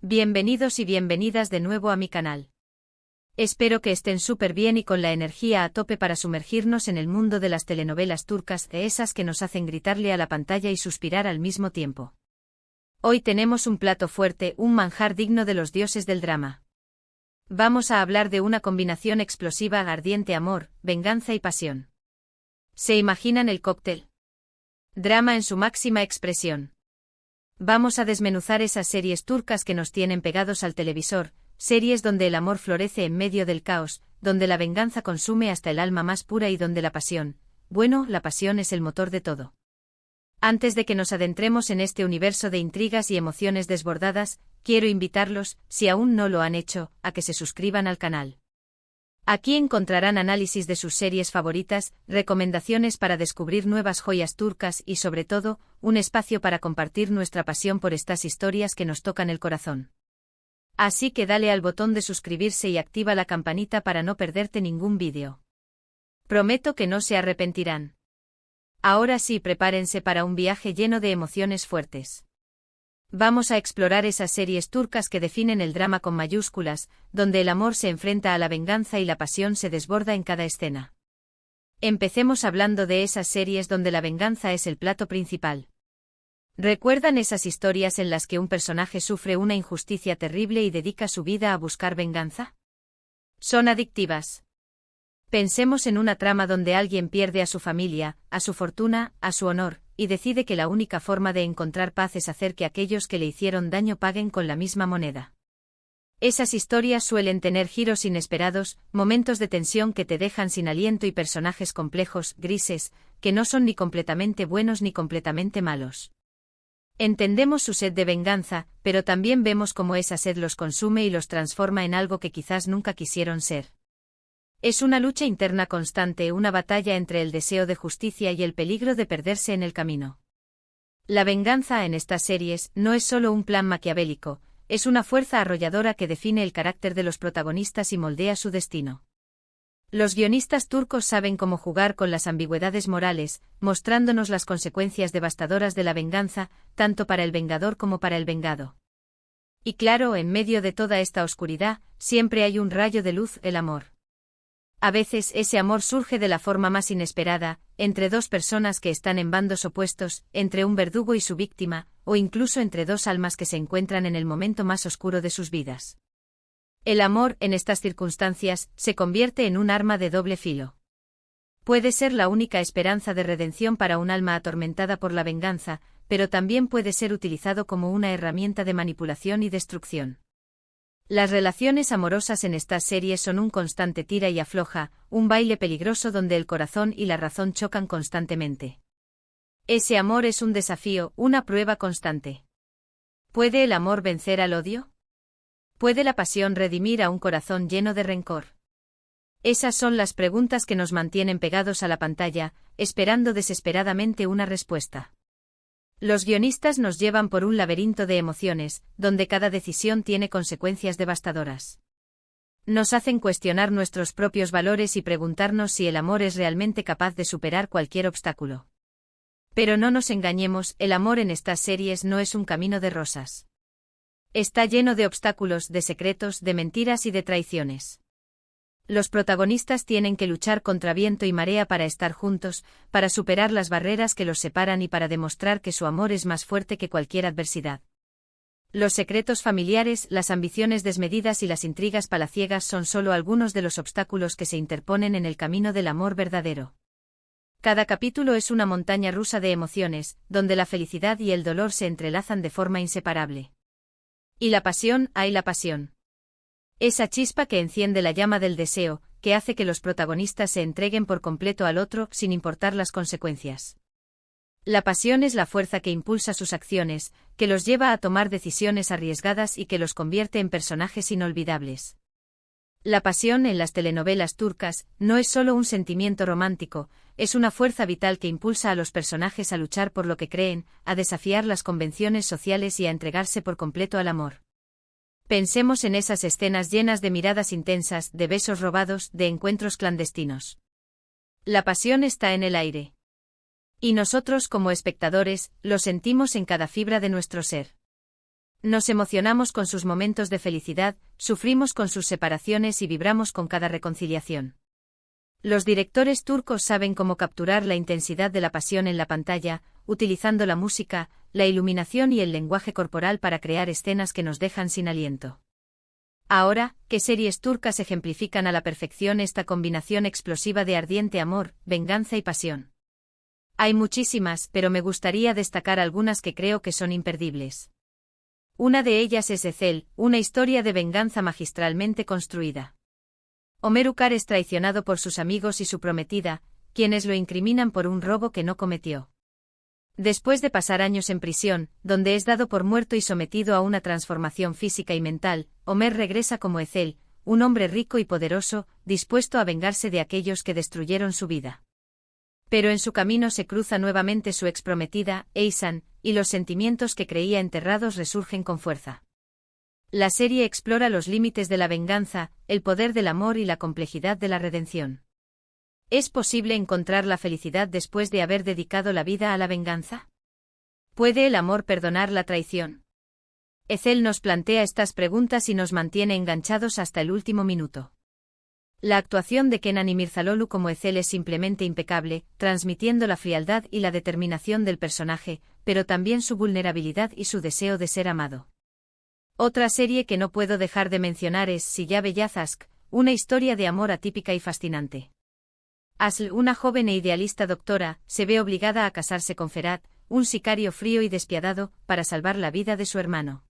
Bienvenidos y bienvenidas de nuevo a mi canal. Espero que estén súper bien y con la energía a tope para sumergirnos en el mundo de las telenovelas turcas, de esas que nos hacen gritarle a la pantalla y suspirar al mismo tiempo. Hoy tenemos un plato fuerte, un manjar digno de los dioses del drama. Vamos a hablar de una combinación explosiva, ardiente amor, venganza y pasión. ¿Se imaginan el cóctel? Drama en su máxima expresión. Vamos a desmenuzar esas series turcas que nos tienen pegados al televisor, series donde el amor florece en medio del caos, donde la venganza consume hasta el alma más pura y donde la pasión, la pasión es el motor de todo. Antes de que nos adentremos en este universo de intrigas y emociones desbordadas, quiero invitarlos, si aún no lo han hecho, a que se suscriban al canal. Aquí encontrarán análisis de sus series favoritas, recomendaciones para descubrir nuevas joyas turcas y sobre todo, un espacio para compartir nuestra pasión por estas historias que nos tocan el corazón. Así que dale al botón de suscribirse y activa la campanita para no perderte ningún vídeo. Prometo que no se arrepentirán. Ahora sí, prepárense para un viaje lleno de emociones fuertes. Vamos a explorar esas series turcas que definen el drama con mayúsculas, donde el amor se enfrenta a la venganza y la pasión se desborda en cada escena. Empecemos hablando de esas series donde la venganza es el plato principal. ¿Recuerdan esas historias en las que un personaje sufre una injusticia terrible y dedica su vida a buscar venganza? Son adictivas. Pensemos en una trama donde alguien pierde a su familia, a su fortuna, a su honor, y decide que la única forma de encontrar paz es hacer que aquellos que le hicieron daño paguen con la misma moneda. Esas historias suelen tener giros inesperados, momentos de tensión que te dejan sin aliento y personajes complejos, grises, que no son ni completamente buenos ni completamente malos. Entendemos su sed de venganza, pero también vemos cómo esa sed los consume y los transforma en algo que quizás nunca quisieron ser. Es una lucha interna constante, una batalla entre el deseo de justicia y el peligro de perderse en el camino. La venganza en estas series no es solo un plan maquiavélico, es una fuerza arrolladora que define el carácter de los protagonistas y moldea su destino. Los guionistas turcos saben cómo jugar con las ambigüedades morales, mostrándonos las consecuencias devastadoras de la venganza, tanto para el vengador como para el vengado. Y claro, en medio de toda esta oscuridad, siempre hay un rayo de luz, el amor. A veces ese amor surge de la forma más inesperada, entre dos personas que están en bandos opuestos, entre un verdugo y su víctima, o incluso entre dos almas que se encuentran en el momento más oscuro de sus vidas. El amor, en estas circunstancias, se convierte en un arma de doble filo. Puede ser la única esperanza de redención para un alma atormentada por la venganza, pero también puede ser utilizado como una herramienta de manipulación y destrucción. Las relaciones amorosas en estas series son un constante tira y afloja, un baile peligroso donde el corazón y la razón chocan constantemente. Ese amor es un desafío, una prueba constante. ¿Puede el amor vencer al odio? ¿Puede la pasión redimir a un corazón lleno de rencor? Esas son las preguntas que nos mantienen pegados a la pantalla, esperando desesperadamente una respuesta. Los guionistas nos llevan por un laberinto de emociones, donde cada decisión tiene consecuencias devastadoras. Nos hacen cuestionar nuestros propios valores y preguntarnos si el amor es realmente capaz de superar cualquier obstáculo. Pero no nos engañemos, el amor en estas series no es un camino de rosas. Está lleno de obstáculos, de secretos, de mentiras y de traiciones. Los protagonistas tienen que luchar contra viento y marea para estar juntos, para superar las barreras que los separan y para demostrar que su amor es más fuerte que cualquier adversidad. Los secretos familiares, las ambiciones desmedidas y las intrigas palaciegas son solo algunos de los obstáculos que se interponen en el camino del amor verdadero. Cada capítulo es una montaña rusa de emociones, donde la felicidad y el dolor se entrelazan de forma inseparable. Y la pasión, ¡ay la pasión! Esa chispa que enciende la llama del deseo, que hace que los protagonistas se entreguen por completo al otro, sin importar las consecuencias. La pasión es la fuerza que impulsa sus acciones, que los lleva a tomar decisiones arriesgadas y que los convierte en personajes inolvidables. La pasión en las telenovelas turcas no es solo un sentimiento romántico, es una fuerza vital que impulsa a los personajes a luchar por lo que creen, a desafiar las convenciones sociales y a entregarse por completo al amor. Pensemos en esas escenas llenas de miradas intensas, de besos robados, de encuentros clandestinos. La pasión está en el aire. Y nosotros como espectadores, lo sentimos en cada fibra de nuestro ser. Nos emocionamos con sus momentos de felicidad, sufrimos con sus separaciones y vibramos con cada reconciliación. Los directores turcos saben cómo capturar la intensidad de la pasión en la pantalla, utilizando la música, la iluminación y el lenguaje corporal para crear escenas que nos dejan sin aliento. Ahora, ¿qué series turcas ejemplifican a la perfección esta combinación explosiva de ardiente amor, venganza y pasión? Hay muchísimas, pero me gustaría destacar algunas que creo que son imperdibles. Una de ellas es Ezel, una historia de venganza magistralmente construida. Ömer Ukar es traicionado por sus amigos y su prometida, quienes lo incriminan por un robo que no cometió. Después de pasar años en prisión, donde es dado por muerto y sometido a una transformación física y mental, Ömer regresa como Ezel, un hombre rico y poderoso, dispuesto a vengarse de aquellos que destruyeron su vida. Pero en su camino se cruza nuevamente su exprometida, Eysan, y los sentimientos que creía enterrados resurgen con fuerza. La serie explora los límites de la venganza, el poder del amor y la complejidad de la redención. ¿Es posible encontrar la felicidad después de haber dedicado la vida a la venganza? ¿Puede el amor perdonar la traición? Ezel nos plantea estas preguntas y nos mantiene enganchados hasta el último minuto. La actuación de Kenan İmirzalıoğlu como Ezel es simplemente impecable, transmitiendo la frialdad y la determinación del personaje, pero también su vulnerabilidad y su deseo de ser amado. Otra serie que no puedo dejar de mencionar es Silla Beyaz Aşk, una historia de amor atípica y fascinante. Asl, una joven e idealista doctora, se ve obligada a casarse con Ferhat, un sicario frío y despiadado, para salvar la vida de su hermano.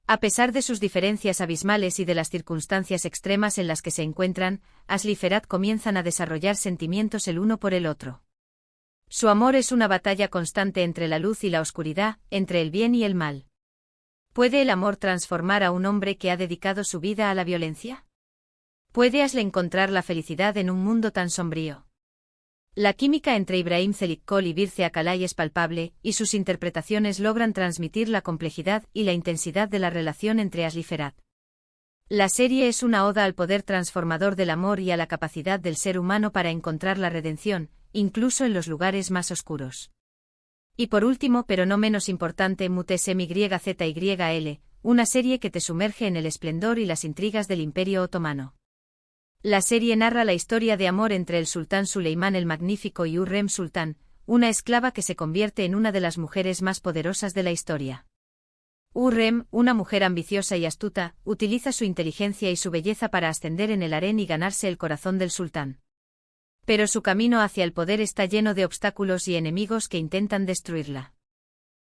A pesar de sus diferencias abismales y de las circunstancias extremas en las que se encuentran, Asl y Ferhat comienzan a desarrollar sentimientos el uno por el otro. Su amor es una batalla constante entre la luz y la oscuridad, entre el bien y el mal. ¿Puede el amor transformar a un hombre que ha dedicado su vida a la violencia? ¿Puede Asl encontrar la felicidad en un mundo tan sombrío? La química entre Ibrahim Çelikkol y Birce Akalay es palpable, y sus interpretaciones logran transmitir la complejidad y la intensidad de la relación entre Asl y Ferhat. La serie es una oda al poder transformador del amor y a la capacidad del ser humano para encontrar la redención, incluso en los lugares más oscuros. Y por último, pero no menos importante, Muhteşem Yzyl, una serie que te sumerge en el esplendor y las intrigas del Imperio Otomano. La serie narra la historia de amor entre el sultán Suleimán el Magnífico y Hürrem Sultán, una esclava que se convierte en una de las mujeres más poderosas de la historia. Hürrem, una mujer ambiciosa y astuta, utiliza su inteligencia y su belleza para ascender en el harén y ganarse el corazón del sultán. Pero su camino hacia el poder está lleno de obstáculos y enemigos que intentan destruirla.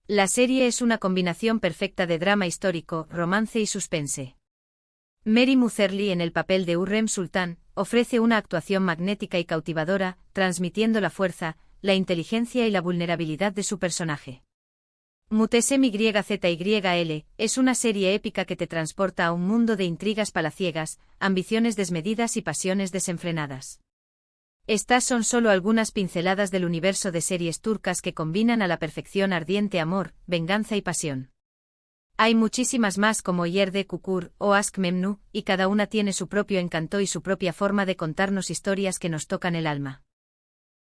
La serie es una combinación perfecta de drama histórico, romance y suspense. Mary Muzerly en el papel de Hürrem Sultán, ofrece una actuación magnética y cautivadora, transmitiendo la fuerza, la inteligencia y la vulnerabilidad de su personaje. Muhteşem Yzyl es una serie épica que te transporta a un mundo de intrigas palaciegas, ambiciones desmedidas y pasiones desenfrenadas. Estas son solo algunas pinceladas del universo de series turcas que combinan a la perfección ardiente amor, venganza y pasión. Hay muchísimas más como Yerde Kukur o Aşk Memnu, y cada una tiene su propio encanto y su propia forma de contarnos historias que nos tocan el alma.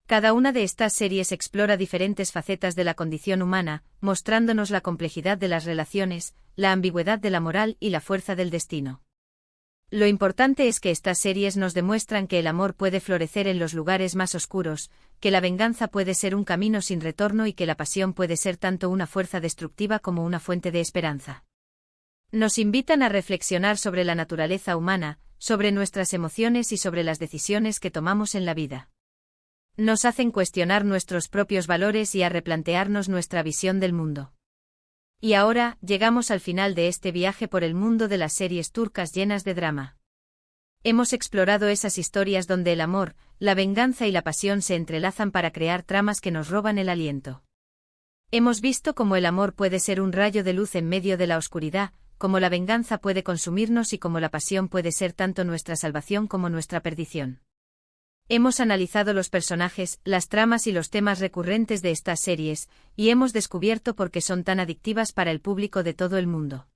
Cada una de estas series explora diferentes facetas de la condición humana, mostrándonos la complejidad de las relaciones, la ambigüedad de la moral y la fuerza del destino. Lo importante es que estas series nos demuestran que el amor puede florecer en los lugares más oscuros, que la venganza puede ser un camino sin retorno y que la pasión puede ser tanto una fuerza destructiva como una fuente de esperanza. Nos invitan a reflexionar sobre la naturaleza humana, sobre nuestras emociones y sobre las decisiones que tomamos en la vida. Nos hacen cuestionar nuestros propios valores y a replantearnos nuestra visión del mundo. Y ahora, llegamos al final de este viaje por el mundo de las series turcas llenas de drama. Hemos explorado esas historias donde el amor, la venganza y la pasión se entrelazan para crear tramas que nos roban el aliento. Hemos visto cómo el amor puede ser un rayo de luz en medio de la oscuridad, cómo la venganza puede consumirnos y cómo la pasión puede ser tanto nuestra salvación como nuestra perdición. Hemos analizado los personajes, las tramas y los temas recurrentes de estas series, y hemos descubierto por qué son tan adictivas para el público de todo el mundo.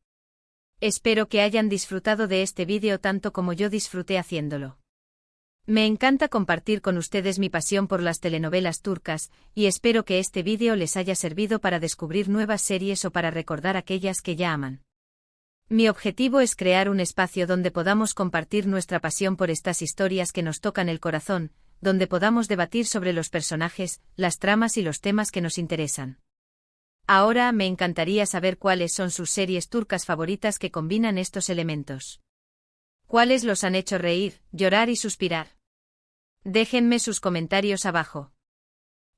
Espero que hayan disfrutado de este vídeo tanto como yo disfruté haciéndolo. Me encanta compartir con ustedes mi pasión por las telenovelas turcas, y espero que este vídeo les haya servido para descubrir nuevas series o para recordar aquellas que ya aman. Mi objetivo es crear un espacio donde podamos compartir nuestra pasión por estas historias que nos tocan el corazón, donde podamos debatir sobre los personajes, las tramas y los temas que nos interesan. Ahora me encantaría saber cuáles son sus series turcas favoritas que combinan estos elementos. ¿Cuáles los han hecho reír, llorar y suspirar? Déjenme sus comentarios abajo.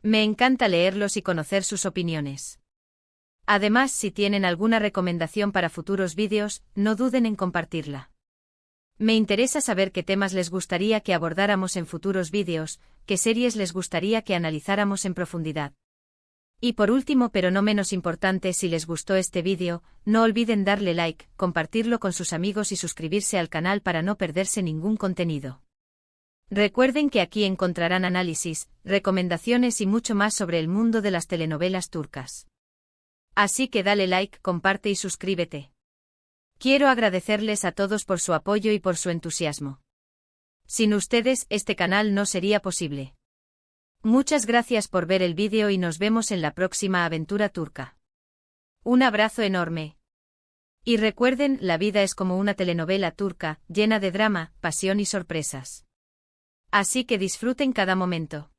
Me encanta leerlos y conocer sus opiniones. Además, si tienen alguna recomendación para futuros vídeos, no duden en compartirla. Me interesa saber qué temas les gustaría que abordáramos en futuros vídeos, qué series les gustaría que analizáramos en profundidad. Y por último, pero no menos importante, si les gustó este vídeo, no olviden darle like, compartirlo con sus amigos y suscribirse al canal para no perderse ningún contenido. Recuerden que aquí encontrarán análisis, recomendaciones y mucho más sobre el mundo de las telenovelas turcas. Así que dale like, comparte y suscríbete. Quiero agradecerles a todos por su apoyo y por su entusiasmo. Sin ustedes, este canal no sería posible. Muchas gracias por ver el vídeo y nos vemos en la próxima aventura turca. Un abrazo enorme. Y recuerden, la vida es como una telenovela turca, llena de drama, pasión y sorpresas. Así que disfruten cada momento.